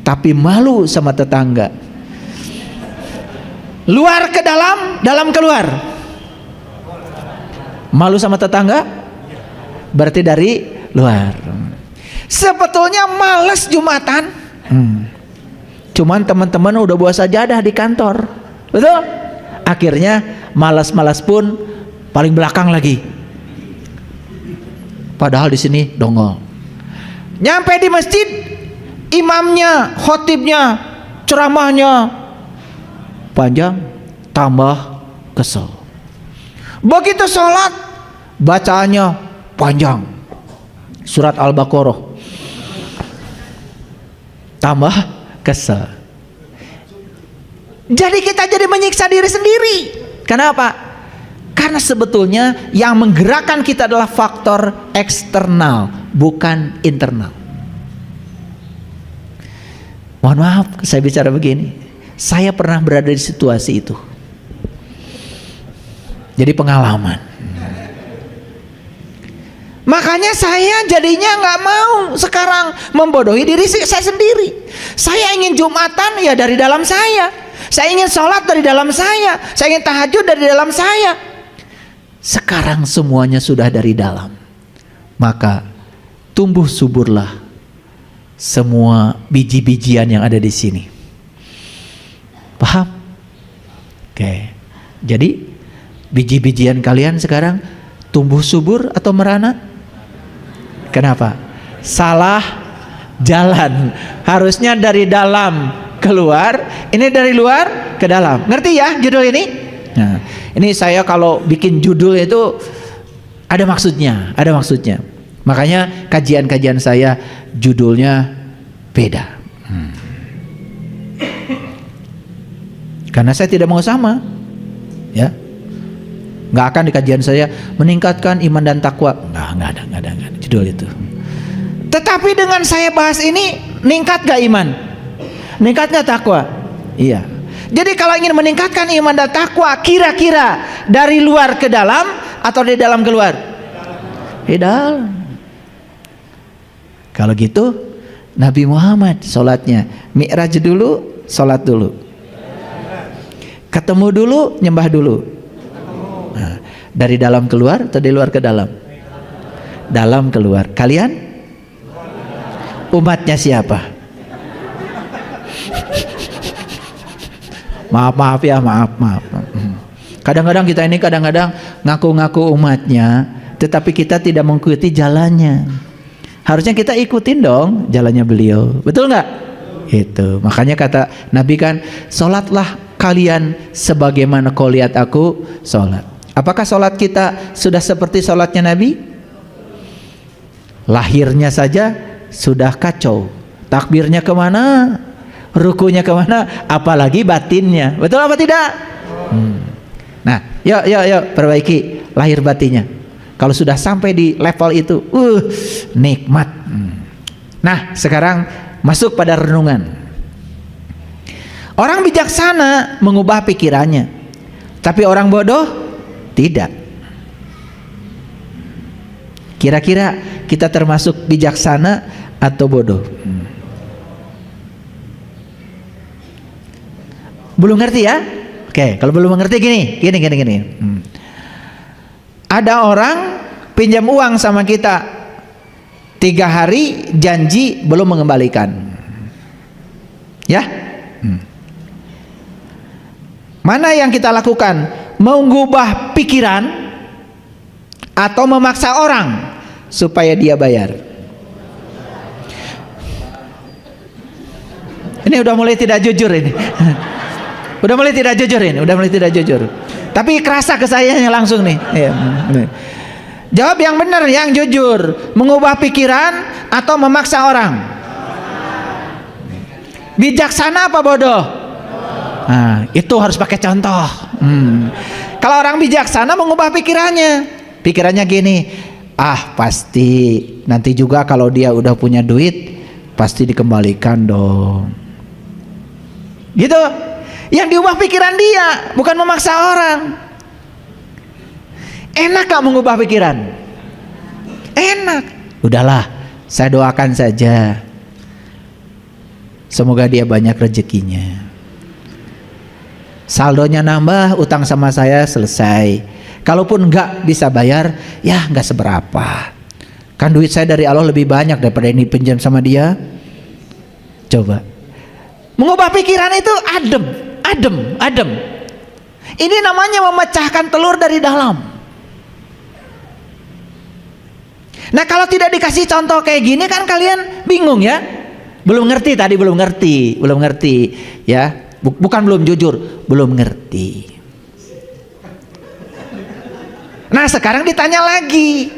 tapi malu sama tetangga. Luar ke dalam, dalam keluar. Malu sama tetangga berarti dari luar. Sebetulnya males Jumatan, cuman teman-teman udah bawa sajadah di kantor, betul? Akhirnya malas-malas pun paling belakang lagi. Padahal di sini dongol. Nyampe di masjid, imamnya, khotibnya, ceramahnya panjang, tambah kesel. Begitu sholat, bacaannya panjang, surat Al-Baqarah, tambah kesel. Jadi kita jadi menyiksa diri sendiri. Kenapa? Karena sebetulnya yang menggerakkan kita adalah faktor eksternal, bukan internal. Mohon maaf saya bicara begini, saya pernah berada di situasi itu. Jadi pengalaman. Makanya saya jadinya nggak mau sekarang membodohi diri saya sendiri. Saya ingin Jumatan ya dari dalam saya. Saya ingin sholat dari dalam saya. Saya ingin tahajud dari dalam saya. Sekarang semuanya sudah dari dalam. Maka tumbuh suburlah semua biji-bijian yang ada di sini. Paham? Oke. Jadi biji-bijian kalian sekarang tumbuh subur atau merana? Kenapa? Salah jalan. Harusnya dari dalam keluar, ini dari luar ke dalam. Ngerti ya judul ini? Nah, ini saya kalau bikin judul itu ada maksudnya, ada maksudnya. Makanya kajian-kajian saya judulnya beda. Karena saya tidak mau sama, ya. Nggak akan di kajian saya meningkatkan iman dan takwa. Nggak ada judul itu. Tetapi dengan saya bahas ini, meningkat gak iman? Meningkat gak takwa? Iya. Jadi kalau ingin meningkatkan iman dan takwa, kira-kira dari luar ke dalam atau dari dalam keluar? Di dalam. Kalau gitu, Nabi Muhammad sholatnya mi'raj dulu, sholat dulu. Ketemu dulu, nyembah dulu. Nah, dari dalam keluar atau dari luar ke dalam? Dalam keluar. Kalian? Umatnya siapa? Maaf ya, maaf. Kadang-kadang kita ini ngaku-ngaku umatnya, tetapi kita tidak mengikuti jalannya. Harusnya kita ikutin dong jalannya beliau, betul nggak? Itu makanya kata Nabi kan, sholatlah kalian sebagaimana kau lihat aku sholat. Apakah sholat kita sudah seperti sholatnya Nabi? Lahirnya saja sudah kacau, takbirnya kemana, rukunya kemana, apalagi batinnya, betul apa tidak? Nah, yuk perbaiki lahir batinnya. Kalau sudah sampai di level itu, nikmat. Nah, sekarang masuk pada renungan. Orang bijaksana mengubah pikirannya, tapi orang bodoh tidak. Kira-kira kita termasuk bijaksana atau bodoh? Belum ngerti ya? Oke, kalau belum mengerti gini. Ada orang pinjam uang sama kita 3 hari, janji belum mengembalikan. Ya? Mana yang kita lakukan? Mengubah pikiran atau memaksa orang supaya dia bayar? Ini udah mulai tidak jujur ini. Udah mulai tidak jujur. Tapi kerasa ke saya langsung nih. Jawab yang benar, yang jujur. Mengubah pikiran atau memaksa orang? Bijaksana apa bodoh? Nah, itu harus pakai contoh. Kalau orang bijaksana mengubah pikirannya gini, pasti nanti juga kalau dia udah punya duit pasti dikembalikan dong. Gitu. Yang diubah pikiran dia, bukan memaksa orang. Enak gak mengubah pikiran? Enak. Udahlah, saya doakan saja. Semoga dia banyak rezekinya. Saldonya nambah, utang sama saya selesai. Kalaupun nggak bisa bayar, ya nggak seberapa. Kan duit saya dari Allah lebih banyak daripada ini pinjam sama dia. Coba. Mengubah pikiran itu adem. Ini namanya memecahkan telur dari dalam. Nah, kalau tidak dikasih contoh kayak gini kan kalian bingung ya. Belum ngerti ya. Bukan belum jujur, belum ngerti. Nah, sekarang ditanya lagi.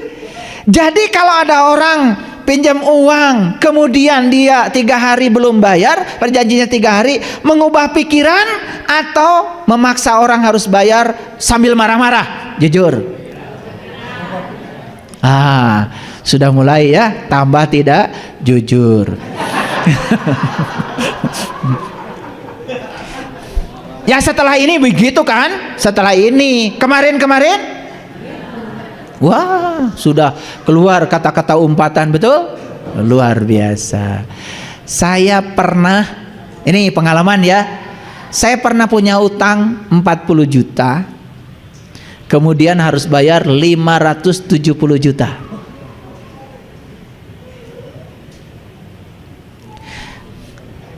Jadi kalau ada orang pinjam uang, kemudian dia 3 hari belum bayar, perjanjiannya 3 hari, mengubah pikiran atau memaksa orang harus bayar sambil marah-marah? Jujur. Sudah mulai ya, tambah tidak jujur. Ya setelah ini begitu kan? Setelah ini, kemarin wah, sudah keluar kata-kata umpatan, betul? Luar biasa. Saya pernah, ini pengalaman ya, saya pernah punya utang 40 juta, kemudian harus bayar 570 juta.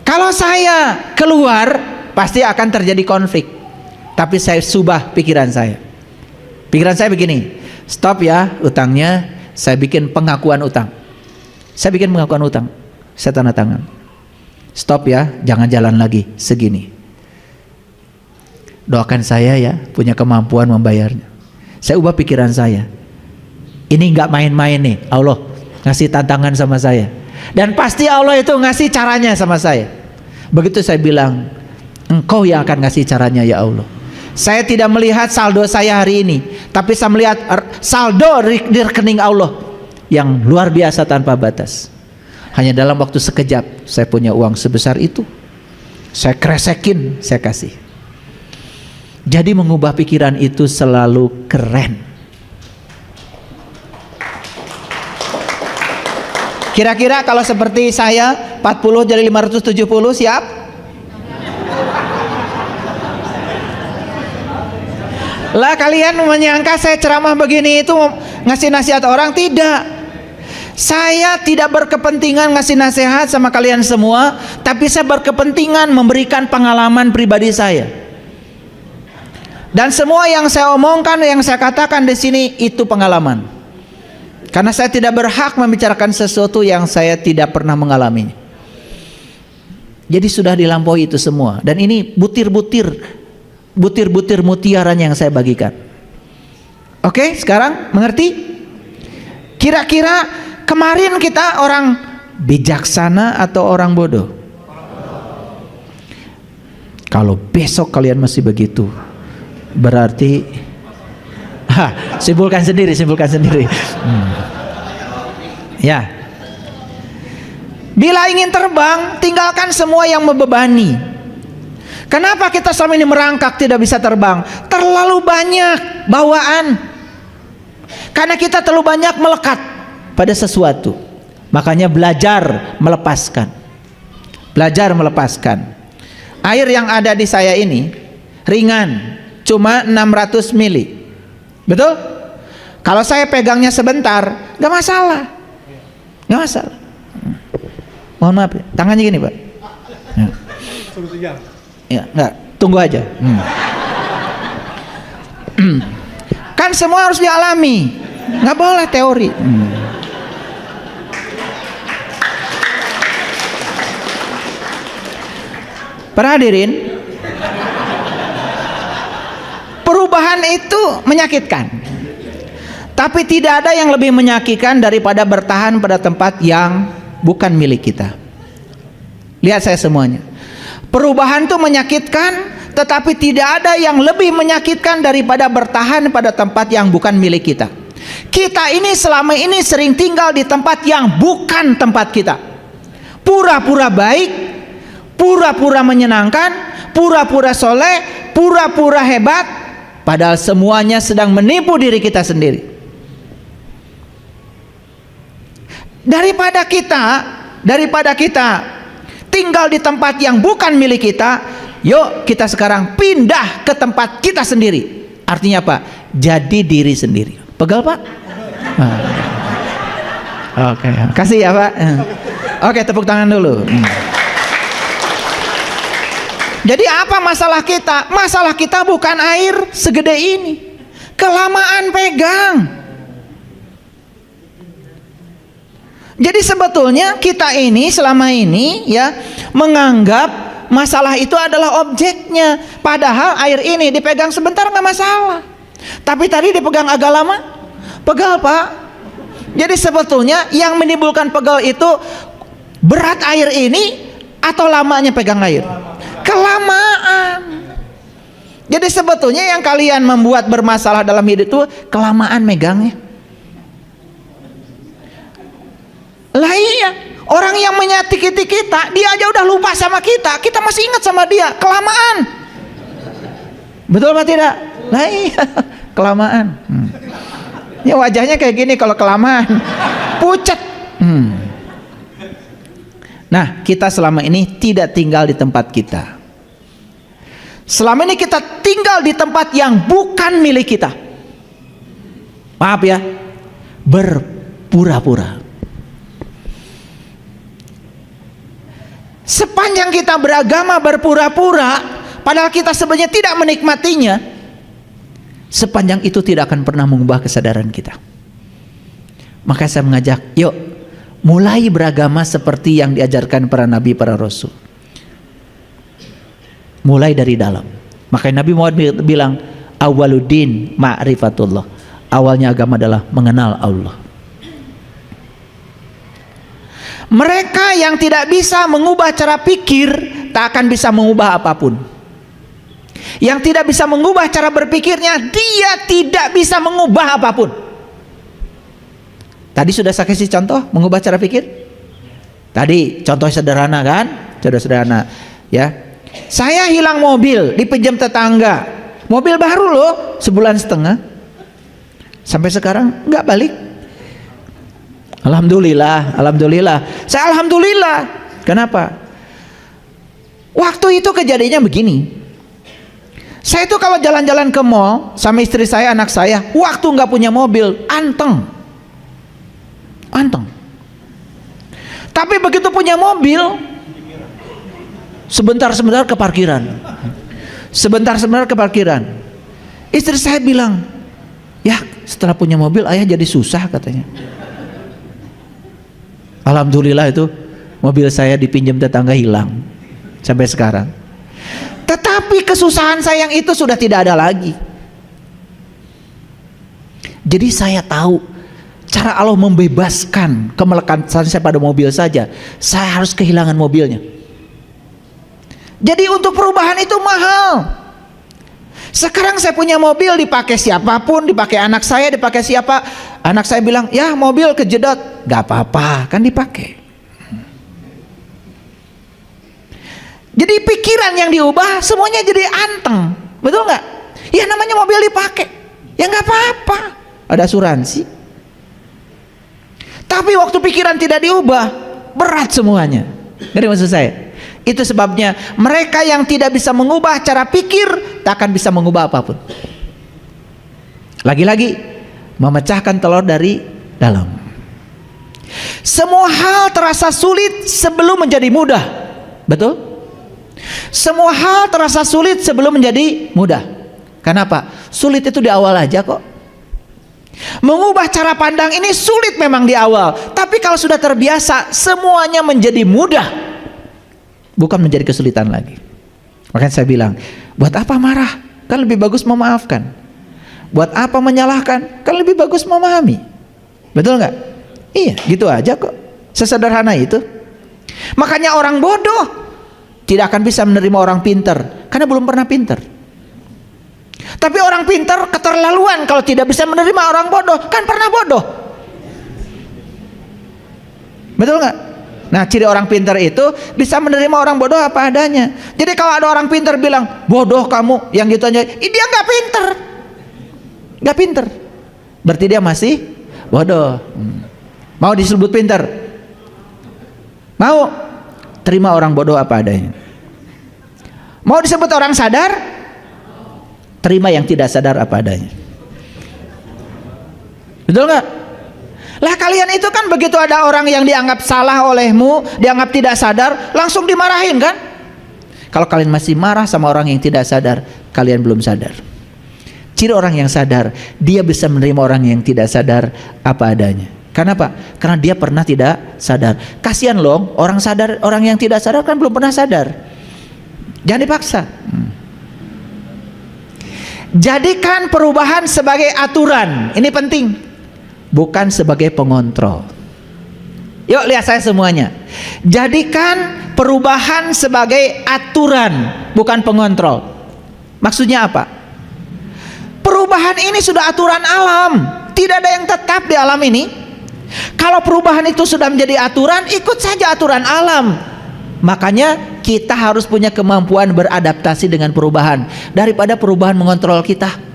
Kalau saya keluar, pasti akan terjadi konflik. Tapi saya subah pikiran saya. Pikiran saya begini, stop ya utangnya, saya bikin pengakuan utang. Saya tanda tangan. Stop ya, jangan jalan lagi segini. Doakan saya ya, punya kemampuan membayarnya. Saya ubah pikiran saya. Ini nggak main-main nih, Allah ngasih tantangan sama saya. Dan pasti Allah itu ngasih caranya sama saya. Begitu saya bilang, Engkau yang akan ngasih caranya ya Allah. Saya tidak melihat saldo saya hari ini, tapi saya melihat saldo di rekening Allah yang luar biasa tanpa batas. Hanya dalam waktu sekejap saya punya uang sebesar itu. Saya kresekin, saya kasih. Jadi mengubah pikiran itu selalu keren. Kira-kira kalau seperti saya 40 jadi 570 siap? Lah kalian menyangka saya ceramah begini itu ngasih nasihat orang? Tidak. Saya tidak berkepentingan ngasih nasihat sama kalian semua, tapi saya berkepentingan memberikan pengalaman pribadi saya. Dan semua yang saya omongkan, yang saya katakan di sini itu pengalaman. Karena saya tidak berhak membicarakan sesuatu yang saya tidak pernah mengalaminya. Jadi sudah dilampaui itu semua. Dan ini butir-butir mutiara yang saya bagikan. Oke, sekarang mengerti? Kira-kira kemarin kita orang bijaksana atau orang bodoh? Kalau besok kalian masih begitu, berarti simpulkan sendiri. Ya. Bila ingin terbang, tinggalkan semua yang membebani. Kenapa kita selama ini merangkak tidak bisa terbang? Terlalu banyak bawaan. Karena kita terlalu banyak melekat pada sesuatu. Makanya belajar melepaskan. Belajar melepaskan. Air yang ada di saya ini ringan, cuma 600 mili. Betul? Kalau saya pegangnya sebentar, gak masalah. Gak masalah. Mohon maaf, tangannya gini Pak. Ya, enggak, tunggu aja. Kan semua harus dialami, nggak boleh teori. Para hadirin, perubahan itu menyakitkan, tapi tidak ada yang lebih menyakitkan daripada bertahan pada tempat yang bukan milik kita. Lihat saya semuanya. Perubahan itu menyakitkan, tetapi tidak ada yang lebih menyakitkan daripada bertahan pada tempat yang bukan milik kita. Kita ini selama ini sering tinggal di tempat yang bukan tempat kita. Pura-pura baik, pura-pura menyenangkan, pura-pura soleh, pura-pura hebat, padahal semuanya sedang menipu diri kita sendiri. Daripada kita tinggal di tempat yang bukan milik kita, yuk kita sekarang pindah ke tempat kita sendiri. Artinya apa? Jadi diri sendiri. Pegal Pak? Oke, kasih ya Pak. Oke, tepuk tangan dulu. Jadi apa masalah kita? Masalah kita bukan air segede ini, kelamaan pegang. Jadi sebetulnya kita ini selama ini ya menganggap masalah itu adalah objeknya. Padahal air ini dipegang sebentar nggak masalah. Tapi tadi dipegang agak lama, pegal Pak. Jadi sebetulnya yang menimbulkan pegal itu berat air ini atau lamanya pegang air? Kelamaan. Jadi sebetulnya yang kalian membuat bermasalah dalam hidup itu kelamaan megangnya. Lah iya, orang yang menyakiti kita, dia aja udah lupa sama kita masih ingat sama dia, kelamaan. Betul apa tidak? Lah iya, kelamaan. Ya wajahnya kayak gini kalau kelamaan, pucat. Nah, kita selama ini tidak tinggal di tempat kita. Selama ini kita tinggal di tempat yang bukan milik kita. Maaf ya, berpura-pura. Sepanjang kita beragama berpura-pura, padahal kita sebenarnya tidak menikmatinya, sepanjang itu tidak akan pernah mengubah kesadaran kita. Maka saya mengajak, yuk mulai beragama seperti yang diajarkan para nabi, para rasul. Mulai dari dalam. Makanya Nabi Muhammad bilang, awaluddin ma'rifatullah. Awalnya agama adalah mengenal Allah. Mereka yang tidak bisa mengubah cara pikir, tak akan bisa mengubah apapun. Yang tidak bisa mengubah cara berpikirnya, dia tidak bisa mengubah apapun. Tadi sudah saya kasih contoh mengubah cara pikir. Tadi contoh sederhana kan? Contoh sederhana, ya. Saya hilang mobil, dipinjam tetangga. Mobil baru loh, 1,5 bulan. Sampai sekarang nggak balik. Alhamdulillah, alhamdulillah. Saya alhamdulillah. Kenapa? Waktu itu kejadiannya begini. Saya itu kalau jalan-jalan ke mall sama istri saya, anak saya, waktu nggak punya mobil, anteng. Tapi begitu punya mobil, sebentar-sebentar ke parkiran. Istri saya bilang, ya setelah punya mobil ayah jadi susah katanya. Alhamdulillah itu mobil saya dipinjam tetangga hilang sampai sekarang. Tetapi kesusahan saya yang itu sudah tidak ada lagi. Jadi saya tahu cara Allah membebaskan kemelekatan saya pada mobil saja. Saya harus kehilangan mobilnya. Jadi untuk perubahan itu mahal. Sekarang saya punya mobil, dipakai siapapun, dipakai anak saya, dipakai siapa, anak saya bilang, ya mobil kejedot, gak apa-apa, kan dipakai. Jadi pikiran yang diubah semuanya jadi anteng, betul nggak? Ya namanya mobil dipakai, ya nggak apa-apa, ada asuransi. Tapi waktu pikiran tidak diubah, berat semuanya. Ngerti maksud saya? Itu sebabnya mereka yang tidak bisa mengubah cara pikir tak akan bisa mengubah apapun. Lagi-lagi memecahkan telur dari dalam. Semua hal terasa sulit sebelum menjadi mudah. Betul? Semua hal terasa sulit sebelum menjadi mudah. Kenapa? Sulit itu di awal aja kok. Mengubah cara pandang ini sulit memang di awal, tapi kalau sudah terbiasa semuanya menjadi mudah. Bukan menjadi kesulitan lagi. Makanya saya bilang, buat apa marah? Kan lebih bagus memaafkan. Buat apa menyalahkan? Kan lebih bagus memahami. Betul nggak? Iya, gitu aja kok. Sesederhana itu. Makanya orang bodoh tidak akan bisa menerima orang pintar, karena belum pernah pintar. Tapi orang pintar keterlaluan kalau tidak bisa menerima orang bodoh, kan pernah bodoh. Betul nggak? Nah, ciri orang pintar itu bisa menerima orang bodoh apa adanya. Jadi kalau ada orang pintar bilang bodoh kamu, yang gitu aja, dia nggak pintar, nggak pintar, berarti dia masih bodoh. Mau disebut pintar? Mau? Terima orang bodoh apa adanya. Mau disebut orang sadar? Terima yang tidak sadar apa adanya. Betul nggak? Lah kalian itu kan begitu ada orang yang dianggap salah olehmu, dianggap tidak sadar, langsung dimarahin kan? Kalau kalian masih marah sama orang yang tidak sadar, kalian belum sadar. Ciri orang yang sadar, dia bisa menerima orang yang tidak sadar apa adanya. Kenapa? Karena dia pernah tidak sadar. Kasihan loh, orang sadar, orang yang tidak sadar kan belum pernah sadar. Jangan dipaksa. Jadikan perubahan sebagai aturan. Ini penting. Bukan sebagai pengontrol. Yuk lihat saya semuanya. Jadikan perubahan sebagai aturan, bukan pengontrol. Maksudnya apa? Perubahan ini sudah aturan alam. Tidak ada yang tetap di alam ini. Kalau perubahan itu sudah menjadi aturan, ikut saja aturan alam. Makanya kita harus punya kemampuan beradaptasi dengan perubahan daripada perubahan mengontrol kita.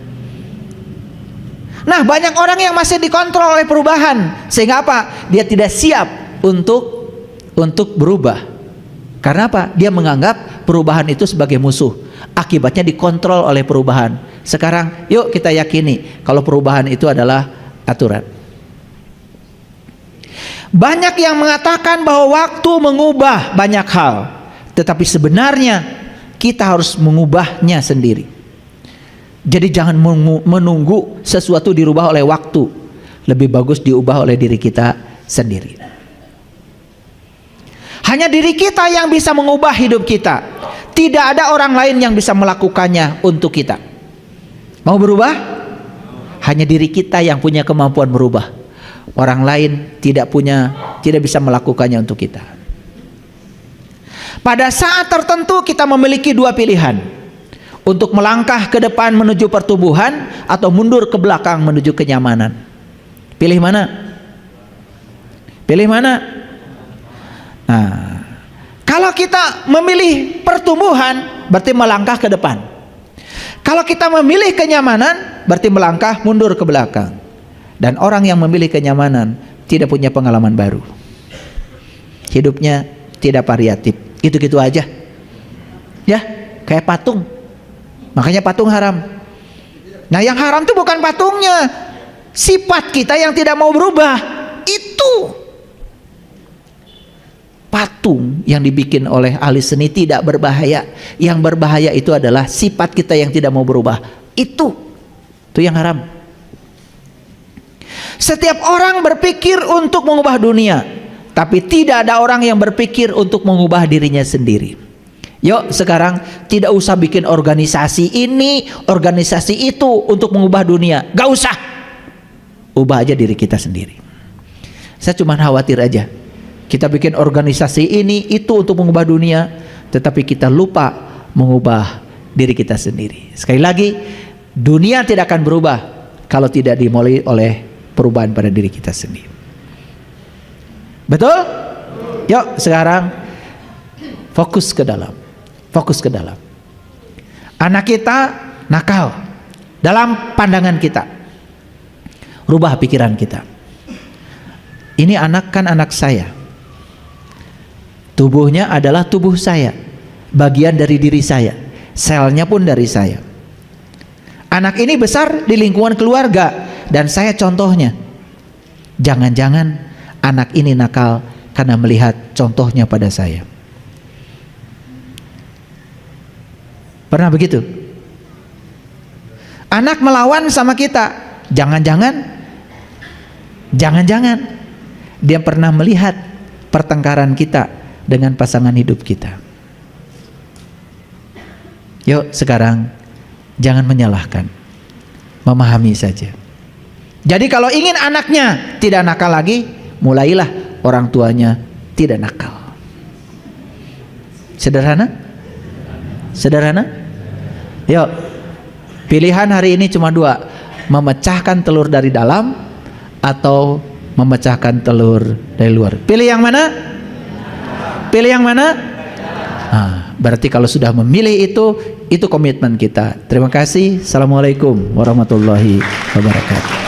Nah, banyak orang yang masih dikontrol oleh perubahan, sehingga apa? Dia tidak siap untuk berubah. Karena apa? Dia menganggap perubahan itu sebagai musuh. Akibatnya dikontrol oleh perubahan. Sekarang yuk kita yakini kalau perubahan itu adalah aturan. Banyak yang mengatakan bahwa waktu mengubah banyak hal, tetapi sebenarnya kita harus mengubahnya sendiri. Jadi jangan menunggu sesuatu dirubah oleh waktu. Lebih bagus diubah oleh diri kita sendiri. Hanya diri kita yang bisa mengubah hidup kita. Tidak ada orang lain yang bisa melakukannya untuk kita. Mau berubah? Hanya diri kita yang punya kemampuan merubah. Orang lain tidak bisa melakukannya untuk kita. Pada saat tertentu kita memiliki dua pilihan. Untuk melangkah ke depan menuju pertumbuhan atau mundur ke belakang menuju kenyamanan. Pilih mana? Pilih mana? Nah, kalau kita memilih pertumbuhan berarti melangkah ke depan. Kalau kita memilih kenyamanan berarti melangkah mundur ke belakang. Dan orang yang memilih kenyamanan tidak punya pengalaman baru. Hidupnya tidak variatif. Gitu-gitu aja. Ya, kayak patung. Makanya patung haram. Nah, yang haram itu bukan patungnya. Sifat kita yang tidak mau berubah. Itu patung yang dibikin oleh ahli seni tidak berbahaya. Yang berbahaya itu adalah sifat kita yang tidak mau berubah. Itu yang haram. Setiap orang berpikir untuk mengubah dunia, tapi tidak ada orang yang berpikir untuk mengubah dirinya sendiri. Yuk sekarang tidak usah bikin organisasi ini, organisasi itu untuk mengubah dunia. Gak usah. Ubah aja diri kita sendiri. Saya cuma khawatir aja. Kita bikin organisasi ini itu untuk mengubah dunia, tetapi kita lupa mengubah diri kita sendiri. Sekali lagi, dunia tidak akan berubah kalau tidak dimulai oleh perubahan pada diri kita sendiri. Betul? Yuk sekarang fokus ke dalam. Fokus ke dalam. Anak kita nakal dalam pandangan kita. Rubah pikiran kita. Ini anak kan anak saya. Tubuhnya adalah tubuh saya, bagian dari diri saya, selnya pun dari saya. Anak ini besar di lingkungan keluarga dan saya contohnya. Jangan-jangan anak ini nakal karena melihat contohnya pada saya. Pernah begitu? Anak melawan sama kita. Jangan-jangan dia pernah melihat pertengkaran kita dengan pasangan hidup kita. Yuk sekarang jangan menyalahkan, memahami saja. Jadi kalau ingin anaknya tidak nakal lagi, mulailah orang tuanya tidak nakal. Sederhana? Sederhana? Yuk, pilihan hari ini cuma dua, memecahkan telur dari dalam atau memecahkan telur dari luar. Pilih yang mana? Pilih yang mana? Nah, berarti kalau sudah memilih itu komitmen kita. Terima kasih. Assalamualaikum warahmatullahi wabarakatuh.